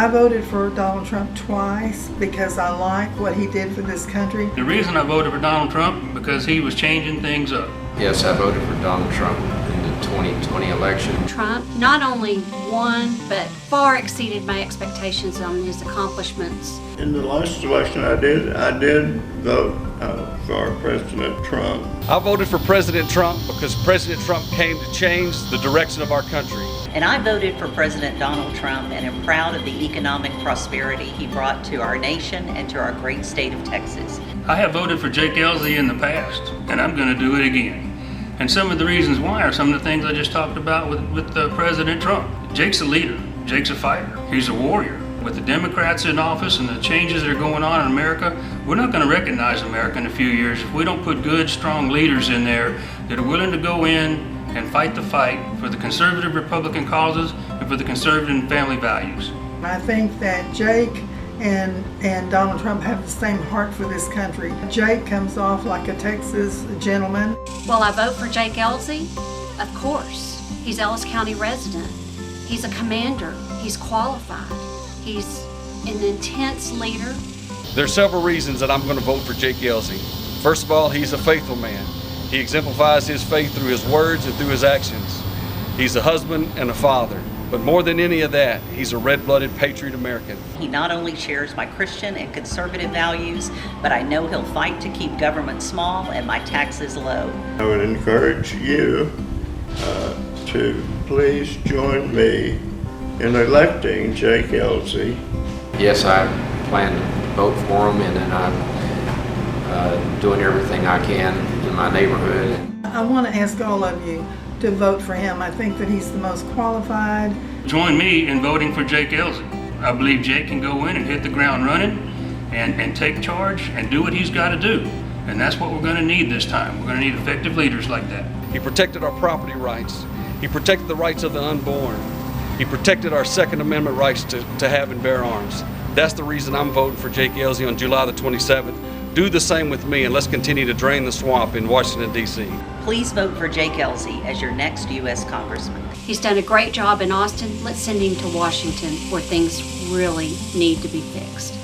I voted for Donald Trump twice because I like what he did for this country. The reason I voted for Donald Trump because he was changing things up. Yes, I voted for Donald Trump in the 2020 election. Trump not only won, but far exceeded my expectations on his accomplishments. In the last election I did vote for President Trump. I voted for President Trump because President Trump came to change the direction of our country. And I voted for President Donald Trump and am proud of the economic prosperity he brought to our nation and to our great state of Texas. I have voted for Jake Ellzey in the past, and I'm going to do it again. And some of the reasons why are some of the things I just talked about with President Trump. Jake's a leader. Jake's a fighter. He's a warrior. With the Democrats in office and the changes that are going on in America, we're not going to recognize America in a few years if we don't put good, strong leaders in there that are willing to go in and fight the fight for the conservative Republican causes and for the conservative and family values. I think that Jake and Donald Trump have the same heart for this country. Jake comes off like a Texas gentleman. Will I vote for Jake Ellzey? Of course. He's Ellis County resident. He's a commander. He's qualified. He's an intense leader. There are several reasons that I'm going to vote for Jake Ellzey. First of all, he's a faithful man. He exemplifies his faith through his words and through his actions. He's a husband and a father. But more than any of that, he's a red-blooded patriot American. He not only shares my Christian and conservative values, but I know he'll fight to keep government small and my taxes low. I would encourage you to please join me in electing Jake Ellzey. Yes, I plan to vote for him, and then I'm doing everything I can in my neighborhood. I want to ask all of you to vote for him. I think that he's the most qualified. Join me in voting for Jake Ellzey. I believe Jake can go in and hit the ground running and take charge and do what he's got to do. And that's what we're going to need this time. We're going to need effective leaders like that. He protected our property rights. He protected the rights of the unborn. He protected our Second Amendment rights to have and bear arms. That's the reason I'm voting for Jake Ellzey on July the 27th. Do the same with me, and let's continue to drain the swamp in Washington, D.C. Please vote for Jake Ellzey as your next U.S. Congressman. He's done a great job in Austin. Let's send him to Washington where things really need to be fixed.